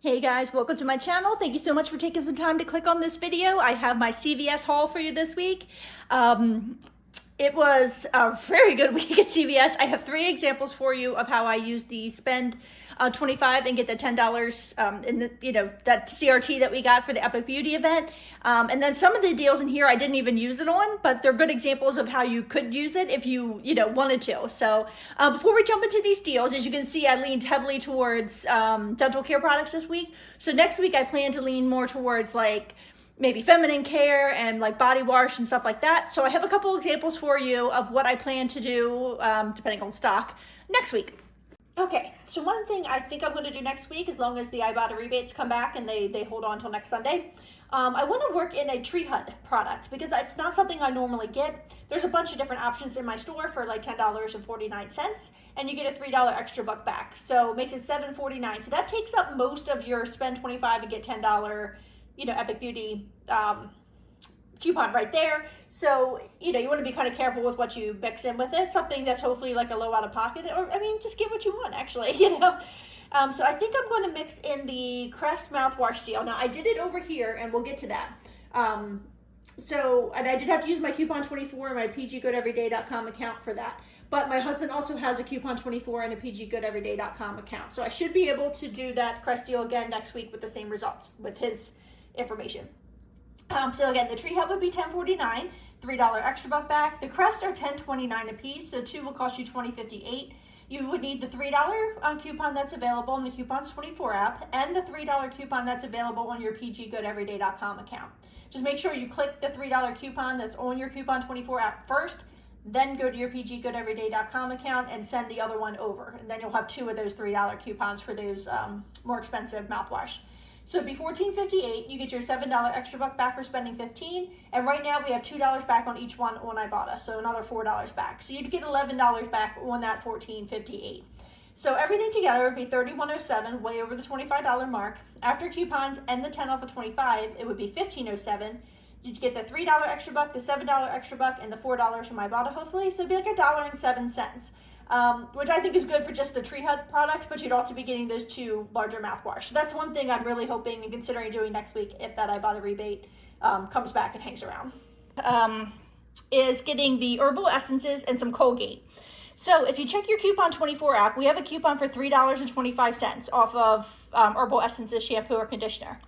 Hey guys, welcome to my channel. Thank you so much for taking some time to click on this video. I have my CVS haul for you this week. It was a very good week at CVS. I have 3 examples for you of how I use the spend $25 and get the $10 in the, that CRT that we got for the Epic Beauty event. And then some of the deals in here I didn't even use it on, but they're good examples of how you could use it if you, wanted to. So before we jump into these deals, as you can see, I leaned heavily towards dental care products this week. So next week I plan to lean more towards like maybe feminine care and like body wash and stuff like that. So I have a couple examples for you of what I plan to do, depending on stock, next week. Okay, so one thing I think I'm going to do next week, as long as the Ibotta rebates come back and they hold on until next Sunday, I want to work in a Tree Hut product because it's not something I normally get. There's a bunch of different options in my store for like $10.49, and you get a $3 extra buck back. So it makes it $7.49. So that takes up most of your spend $25 and get $10, Epic Beauty coupon right there. So, you want to be kind of careful with what you mix in with it. Something that's hopefully like a low out of pocket, or just get what you want actually, So I think I'm going to mix in the Crest mouthwash deal. Now I did it over here and we'll get to that. And I did have to use my coupon 24 and my pggoodeveryday.com account for that. But my husband also has a coupon 24 and a pggoodeveryday.com account. So I should be able to do that Crest deal again next week with the same results with his information. So again, the Tree Hut would be $10.49, $3 extra buck back. The Crest are $10.29 a piece, so 2 will cost you $20.58. You would need the $3 coupon that's available in the Coupons 24 app and the $3 coupon that's available on your pggoodeveryday.com account. Just make sure you click the $3 coupon that's on your Coupon 24 app first, then go to your pggoodeveryday.com account and send the other one over. And then you'll have 2 of those $3 coupons for those more expensive mouthwash. So it'd be $14.58. You get your $7 extra buck back for spending $15. And right now we have $2 back on each one on Ibotta. So another $4 back. So you'd get $11 back on that $14.58. So everything together would be $31.07, way over the $25 mark. After coupons and the 10 off of 25, it would be $15.07. You'd get the $3 extra buck, the $7 extra buck, and the $4 from Ibotta hopefully. So it'd be like $1.07. Which I think is good for just the Tree Hut product, but you'd also be getting those 2 larger mouthwash. So that's one thing I'm really hoping and considering doing next week if that Ibotta rebate comes back and hangs around. Is getting the herbal essences and some Colgate. So if you check your Coupon 24 app, we have a coupon for $3.25 off of herbal essences, shampoo, or conditioner.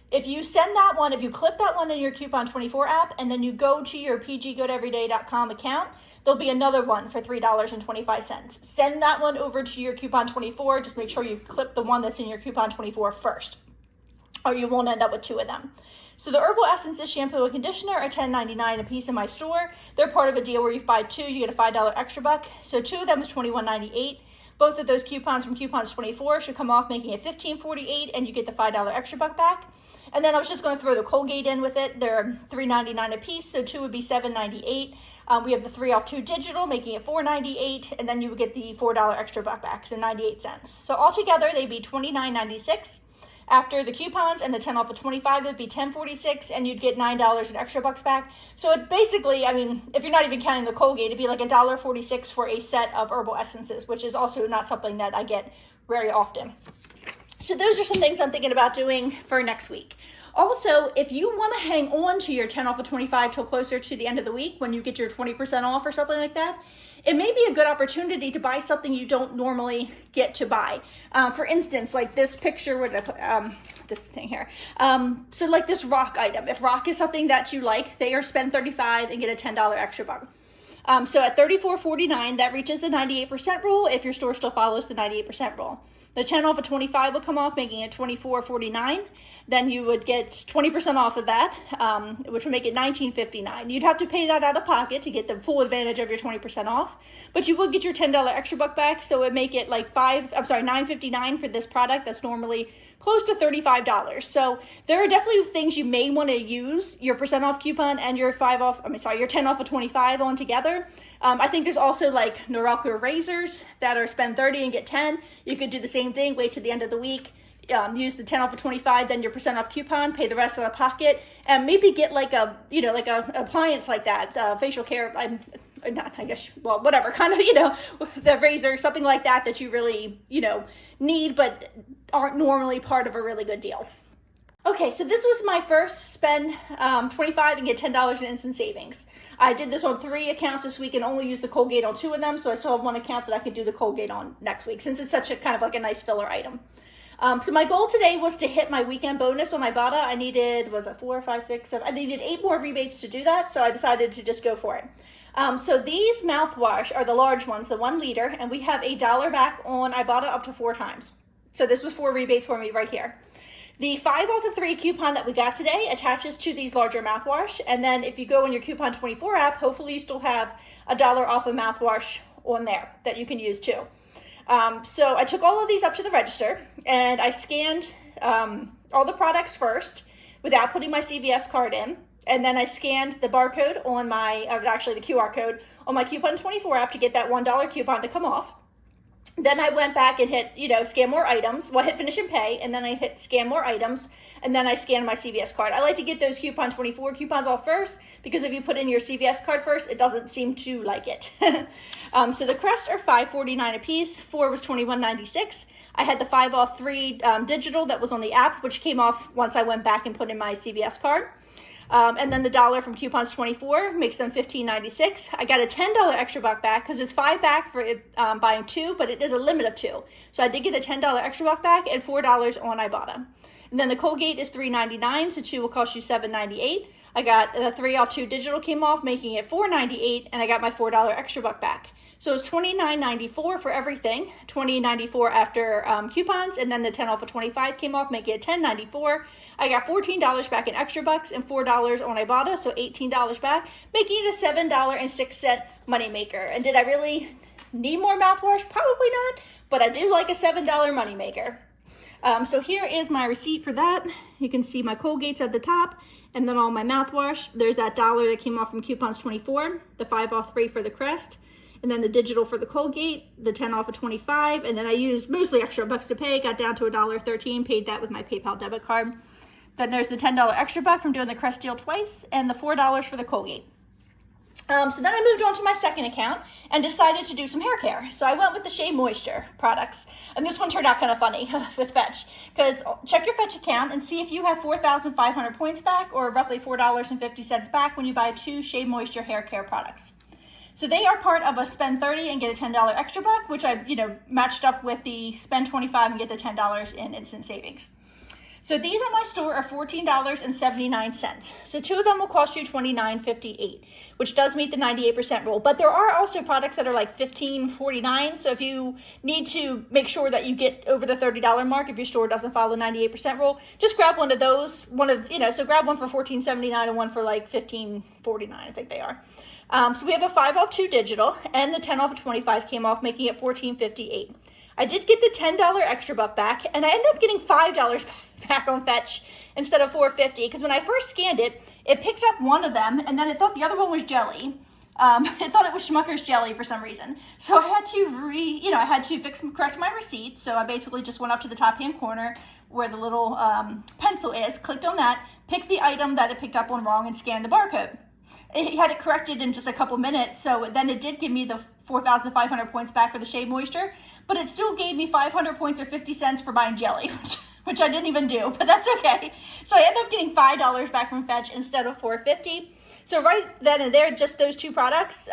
If you send that one, if you clip that one in your Coupon 24 app and then you go to your pggoodeveryday.com account, there'll be another one for $3.25. Send that one over to your Coupon 24. Just make sure you clip the one that's in your Coupon 24 first, or you won't end up with 2 of them. So the herbal essences, shampoo, and conditioner are $10.99 a piece in my store. They're part of a deal where you buy 2, you get a $5 extra buck. So 2 of them is $21.98. Both of those coupons from Coupons 24 should come off, making it $15.48, and you get the $5 extra buck back. And then I was just going to throw the Colgate in with it. They're $3.99 a piece, so 2 would be $7.98. We have the 3 off 2 digital, making it $4.98, and then you would get the $4 extra buck back, so 98 cents. So altogether, they'd be $29.96. After the coupons and the 10 off of 25, it'd be $10.46, and you'd get $9 in extra bucks back. So it basically, if you're not even counting the Colgate, it'd be like $1.46 for a set of herbal essences, which is also not something that I get very often. So those are some things I'm thinking about doing for next week. Also, if you want to hang on to your 10 off of 25 till closer to the end of the week when you get your 20% off or something like that, it may be a good opportunity to buy something you don't normally get to buy. For instance, like this picture, where did I put this thing here? So like this rock item. If rock is something that you like, they are spend $35 and get a $10 extra buck. So at $34.49, that reaches the 98% rule if your store still follows the 98% rule. The 10 off of 25 will come off, making it $24.49. Then you would get 20% off of that, which would make it $19.59. You'd have to pay that out of pocket to get the full advantage of your 20% off, but you would get your $10 extra buck back, so it would make it like $9.59 for this product that's normally close to $35. So there are definitely things you may want to use your percent off coupon and your 10 off of 25 on together. I think there's also like Norelco razors that are spend 30 and get 10. You could do the same thing, wait to the end of the week, use the 10 off of 25, then your percent off coupon, pay the rest out of pocket, and maybe get like a appliance like that, facial care. not, I guess, well, whatever, kind of, the razor, something like that that you really, need, but aren't normally part of a really good deal. Okay, so this was my first spend $25 and get $10 in instant savings. I did this on 3 accounts this week and only used the Colgate on 2 of them, so I still have 1 account that I could do the Colgate on next week since it's such a kind of like a nice filler item. So my goal today was to hit my weekend bonus on Ibotta. I needed, was it 4, 5, 6, 7? I needed 8 more rebates to do that, so I decided to just go for it. So these mouthwash are the large ones, the 1 liter, and we have $1 back on Ibotta up to 4 times. So this was 4 rebates for me right here. The 5 off of 3 coupon that we got today attaches to these larger mouthwash. And then if you go in your Coupon 24 app, hopefully you still have $1 off of mouthwash on there that you can use too. So I took all of these up to the register and I scanned all the products first without putting my CVS card in. And then I scanned the barcode on my, actually the QR code on my Coupon 24 app to get that $1 coupon to come off. Then I went back and hit, scan more items. Well, I hit finish and pay, and then I hit scan more items, and then I scanned my CVS card. I like to get those Coupon 24 coupons off first, because if you put in your CVS card first, it doesn't seem to like it. So the Crest are $5.49 a piece. 4 was $21.96. I had the 5 off 3 digital that was on the app, which came off once I went back and put in my CVS card. And then the $1 from Coupons 24 makes them $15.96. I got a $10 extra buck back because it's $5 back for it, buying 2, but it is a limit of 2. So I did get a $10 extra buck back and $4 on Ibotta. And then the Colgate is $3.99, so 2 will cost you $7.98. I got the 3 off 2 digital came off, making it $4.98, and I got my $4 extra buck back. So it's $29.94 for everything, $20.94 after coupons, and then the 10 off of 25 came off, making it $10.94. I got $14 back in extra bucks and $4 on Ibotta, so $18 back, making it a $7.06 moneymaker. And did I really need more mouthwash? Probably not, but I do like a $7 moneymaker. So here is my receipt for that. You can see my Colgate's at the top, and then all my mouthwash. There's that $1 that came off from Coupons 24, the 5 off 3 for the Crest, and then the digital for the Colgate, the 10 off of 25, and then I used mostly extra bucks to pay, got down to $1.13, paid that with my PayPal debit card. Then there's the $10 extra buck from doing the Crest deal twice, and the $4 for the Colgate. So then I moved on to my second account and decided to do some hair care. So I went with the Shea Moisture products. And this one turned out kind of funny with Fetch, because check your Fetch account and see if you have 4,500 points back or roughly $4.50 back when you buy 2 Shea Moisture hair care products. So they are part of a spend 30 and get a $10 extra buck, which I, matched up with the spend 25 and get the $10 in instant savings. So these at my store are $14.79. So 2 of them will cost you $29.58, which does meet the 98% rule. But there are also products that are like $15.49. So if you need to make sure that you get over the $30 mark, if your store doesn't follow the 98% rule, just grab one of those. So grab one for $14.79 and one for like $15.49, I think they are. So we have a 5 off 2 digital, and the 10 off of 25 came off, making it $14.58. I did get the $10 extra buck back, and I ended up getting $5 back on Fetch instead of $4.50, because when I first scanned it, it picked up one of them, and then it thought the other one was jelly. It thought it was Schmucker's jelly for some reason. So I had to correct my receipt. So I basically just went up to the top hand corner where the little pencil is, clicked on that, picked the item that it picked up on wrong, and scanned the barcode. It had it corrected in just a couple minutes, so then it did give me the 4,500 points back for the Shea Moisture, but it still gave me 500 points or 50 cents for buying jelly, which I didn't even do, but that's okay. So I ended up getting $5 back from Fetch instead of $4.50. So right then and there, just those 2 products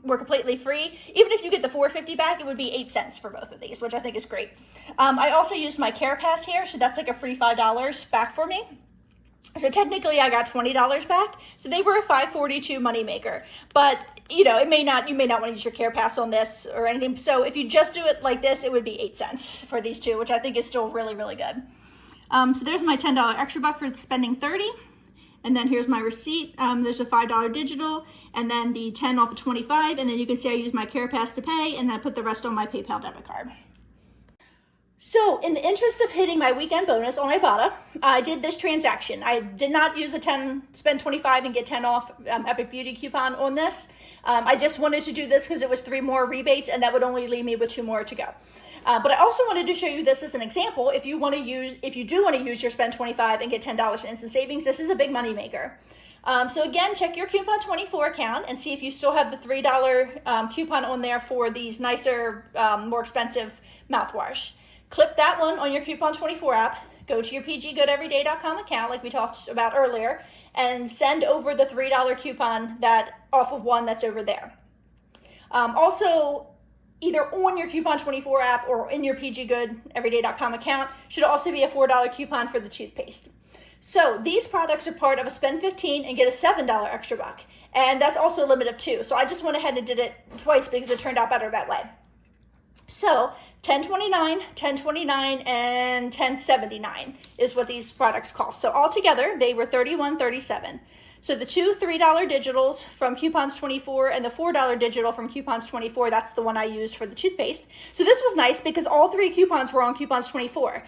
were completely free. Even if you get the $4.50 back, it would be 8 cents for both of these, which I think is great. I also used my Care Pass here, so that's like a free $5 back for me. So technically I got $20 back. So they were a $5.42 moneymaker. But you may not want to use your Care Pass on this or anything. So if you just do it like this, it would be 8 cents for these 2, which I think is still really, really good. So there's my $10 extra buck for spending 30. And then here's my receipt. There's a $5 digital, and then the 10 off of 25. And then you can see I use my Care Pass to pay, and then I put the rest on my PayPal debit card. So in the interest of hitting my weekend bonus on Ibotta, I did this transaction. I did not use a spend 25 and get 10 off Epic Beauty coupon on this. I just wanted to do this because it was 3 more rebates, and that would only leave me with 2 more to go. But I also wanted to show you this as an example. If you do want to use your spend 25 and get $10 in instant savings, this is a big money maker. So again, check your Coupon 24 account and see if you still have the $3 coupon on there for these nicer, more expensive mouthwash. Clip that one on your Coupon 24 app, go to your pggoodeveryday.com account like we talked about earlier, and send over the $3 coupon that off of one that's over there. Also, either on your Coupon 24 app or in your pggoodeveryday.com account should also be a $4 coupon for the toothpaste. So these products are part of a spend 15 and get a $7 extra buck. And that's also a limit of 2. So I just went ahead and did it twice because it turned out better that way. So $10.29, $10.29, and $10.79 is what these products cost. So altogether, they were $31.37. So the two $3 digitals from Coupons 24 and the $4 digital from Coupons 24, that's the one I used for the toothpaste. So this was nice because all 3 coupons were on Coupons 24.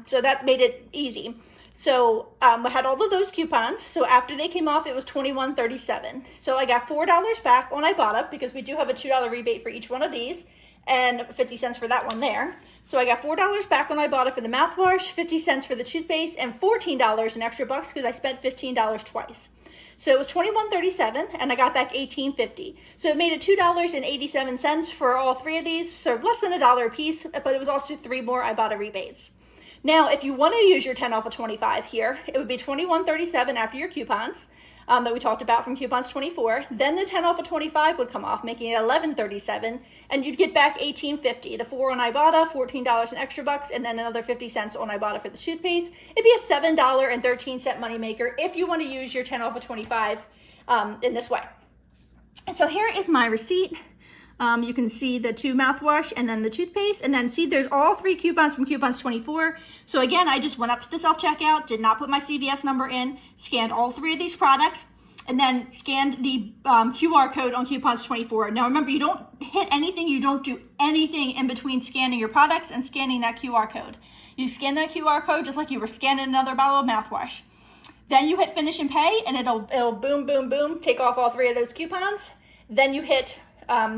So that made it easy. So I had all of those coupons. So after they came off, it was $21.37. So I got $4 back on Ibotta because we do have a $2 rebate for each one of these and 50 cents for that one there. So I got $4 back on Ibotta for the mouthwash, 50 cents for the toothpaste, and $14 in extra bucks because I spent $15 twice. So it was $21.37 and I got back $18.50. So it made it $2.87 for all 3 of these, so less than $1 a piece, but it was also 3 more Ibotta rebates. Now, if you want to use your 10 off of 25 here, it would be $21.37 after your coupons that we talked about from Coupons 24. Then the 10 off of 25 would come off, making it $11.37, and you'd get back $18.50. The 4 on Ibotta, $14 in extra bucks, and then another 50 cents on Ibotta for the toothpaste. It'd be a $7.13 moneymaker if you want to use your 10 off of 25 in this way. So here is my receipt. You can see the 2 mouthwash and then the toothpaste, and then see there's all 3 coupons from Coupons 24. So again, I just went up to the self-checkout, did not put my CVS number in, scanned all 3 of these products, and then scanned the QR code on Coupons 24. Now remember, you don't hit anything, you don't do anything in between scanning your products and scanning that QR code. You scan that QR code just like you were scanning another bottle of mouthwash. Then you hit finish and pay, and it'll boom, boom, boom, take off all 3 of those coupons. Then you hit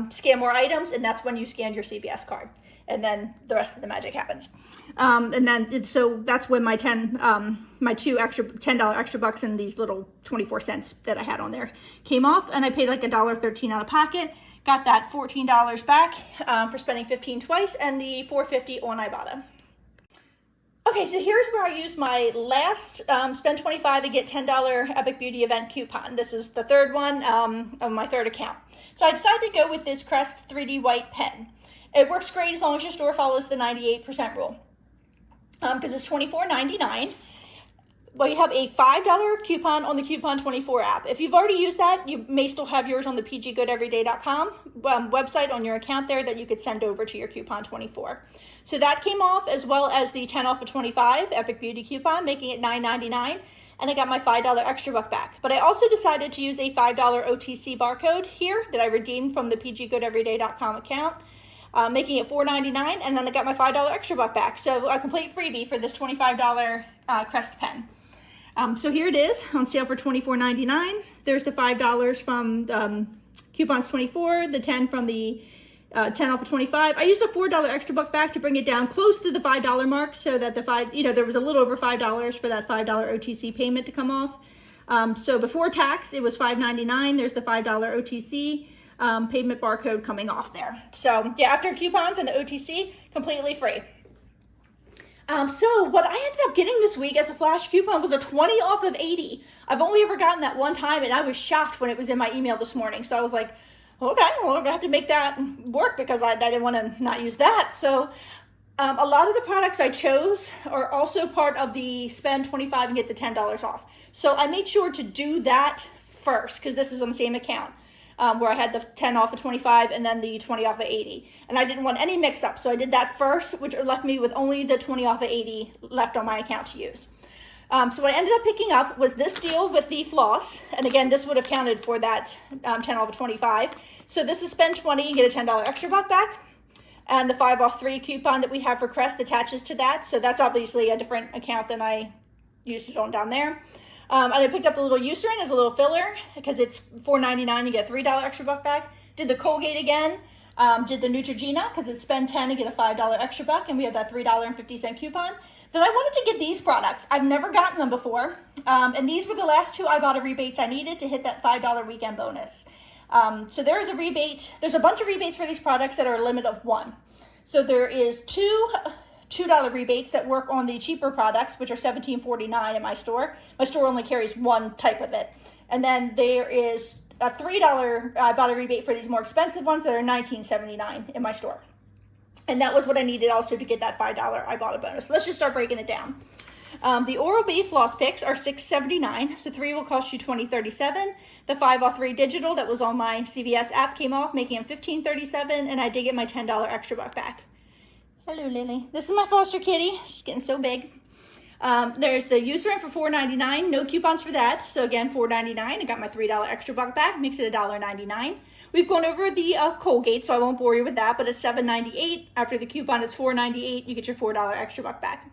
scan more items, and that's when you scan your CVS card, and then the rest of the magic happens. And then so that's when my 2 extra $10 extra bucks and these little 24 cents that I had on there came off, and I paid like $1.13 out of pocket. Got that $14 back for spending 15 twice, and the $4.50 on Ibotta. Okay, so here's where I used my last spend 25 and get $10 Epic Beauty event coupon. This is the 3rd one of my 3rd account. So I decided to go with this Crest 3D white pen. It works great as long as your store follows the 98% rule because it's $24.99. Well, you have a $5 coupon on the Coupon 24 app. If you've already used that, you may still have yours on the pggoodeveryday.com website on your account there that you could send over to your Coupon 24. So that came off, as well as the 10 off of 25 Epic Beauty coupon, making it $9.99, and I got my $5 extra buck back. But I also decided to use a $5 OTC barcode here that I redeemed from the pggoodeveryday.com account, making it $4.99, and then I got my $5 extra buck back. So a complete freebie for this $25 Crest pen. So here it is on sale for $24.99. There's the $5 from Coupons 24, the 10 from the 10 off of 25. I used a $4 extra buck back to bring it down close to the $5 mark so that there was a little over $5 for that $5 OTC payment to come off. So before tax, it was $5.99. There's the $5 OTC payment barcode coming off there. So yeah, after coupons and the OTC, completely free. So what I ended up getting this week as a flash coupon was a 20 off of 80. I've only ever gotten that one time, and I was shocked when it was in my email this morning. So I was like, okay, well, I'm gonna have to make that work because I didn't want to not use that. So a lot of the products I chose are also part of the spend 25 and get the $10 off. So I made sure to do that first because this is on the same account. Where I had the 10 off of 25 and then the 20 off of 80. And I didn't want any mix up, so I did that first, which left me with only the 20 off of 80 left on my account to use. So what I ended up picking up was this deal with the floss. And again, this would have counted for that 10 off of 25. So this is spend 20 and get a $10 extra buck back. And the 5 off 3 coupon that we have for Crest attaches to that. So that's obviously a different account than I used it on down there. And I picked up the little Eucerin as a little filler because it's $4.99. You get $3 extra buck back. Did the Colgate again. Did the Neutrogena because it's spend 10 and get a $5 extra buck, and we have that $3.50 coupon. Then I wanted to get these products. I've never gotten them before, and these were the last two Ibotta rebates I needed to hit that $5 weekend bonus. So there is a rebate. There's a bunch of rebates for these products that are a limit of one. So there is two $2 rebates that work on the cheaper products, which are $17.49 in my store. My store only carries one type of it. And then there is a $3 Ibotta rebate for these more expensive ones that are $19.79 in my store. And that was what I needed also to get that $5 Ibotta bonus. So let's just start breaking it down. The Oral-B floss picks are $6.79, so 3 will cost you $20.37. The 5 off 3 digital that was on my CVS app came off, making them $15.37, and I did get my $10 extra buck back. Hello, Lily. This is my foster kitty. She's getting so big. There's the Eucerin for $4.99. No coupons for that. So again, $4.99. I got my $3 extra buck back. Makes it $1.99. We've gone over the Colgate, so I won't bore you with that, but it's $7.98. After the coupon, it's $4.98. You get your $4 extra buck back.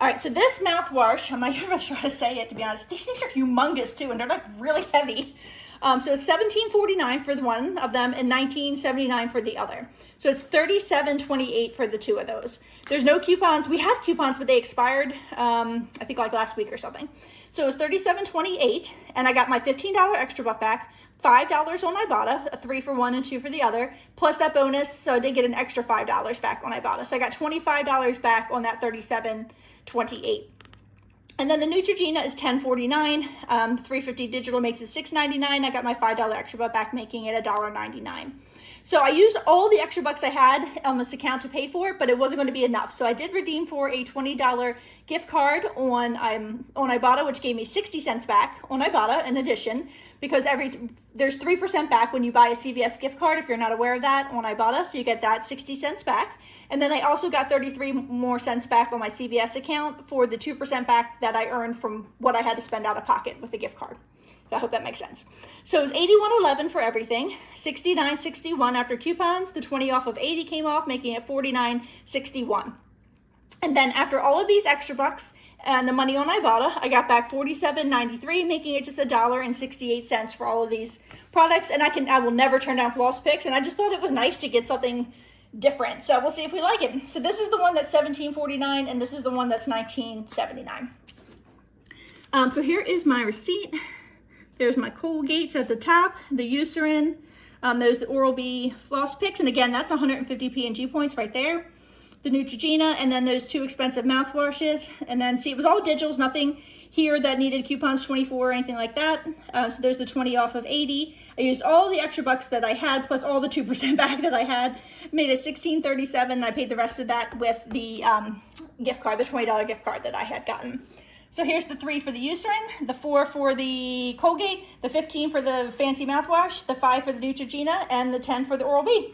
All right, so this mouthwash, I'm not even sure how to say it, to be honest. These things are humongous, too, and they're like really heavy. So it's $17.49 for the one of them and $19.79 for the other. So it's $37.28 for the two of those. There's no coupons. We had coupons, but they expired, I think like last week or something. So it was $37.28, and I got my $15 extra buck back, $5 on Ibotta, a 3 for one and 2 for the other, plus that bonus, so I did get an extra $5 back on Ibotta. So I got $25 back on that $37.28. And then the Neutrogena is $10.49. 350 digital makes it $6.99. I got my $5 extra buck back, making it $1.99. So I used all the extra bucks I had on this account to pay for it, but it wasn't going to be enough. So I did redeem for a $20 gift card on Ibotta, which gave me 60 cents back on Ibotta in addition, because there's 3% back when you buy a CVS gift card, if you're not aware of that, on Ibotta. So you get that 60 cents back. And then I also got 33 more cents back on my CVS account for the 2% back that I earned from what I had to spend out of pocket with the gift card. I hope that makes sense. So it was $81.11 for everything, $69.61 after coupons. The 20 off of 80 came off, making it $49.61. And then after all of these extra bucks and the money on Ibotta, I got back $47.93, making it just $1.68 for all of these products. And I will never turn down floss picks. And I just thought it was nice to get something different. So we'll see if we like it. So this is the one that's $17.49, and this is the one that's $19.79. So here is my receipt. There's my Colgates at the top, the Eucerin, those Oral-B floss picks, and again, that's 150 P&G points right there. The Neutrogena, and then those two expensive mouthwashes, and then see, it was all digitals, nothing here that needed coupons 24 or anything like that. So there's the 20 off of 80. I used all the extra bucks that I had, plus all the 2% back that I had, made it $16.37, and I paid the rest of that with the gift card, the $20 gift card that I had gotten. So here's the 3 for the Eucerin, the 4 for the Colgate, the 15 for the fancy mouthwash, the 5 for the Neutrogena, and the 10 for the Oral-B.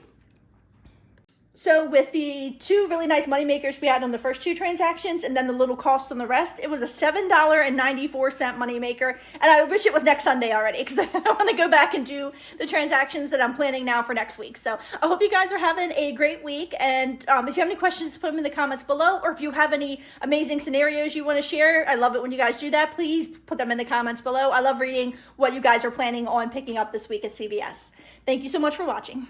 So with the 2 really nice money makers we had on the first 2 transactions and then the little cost on the rest, it was a $7.94 money maker. And I wish it was next Sunday already because I want to go back and do the transactions that I'm planning now for next week. So I hope you guys are having a great week. And if you have any questions, put them in the comments below. Or if you have any amazing scenarios you want to share, I love it when you guys do that. Please put them in the comments below. I love reading what you guys are planning on picking up this week at CVS. Thank you so much for watching.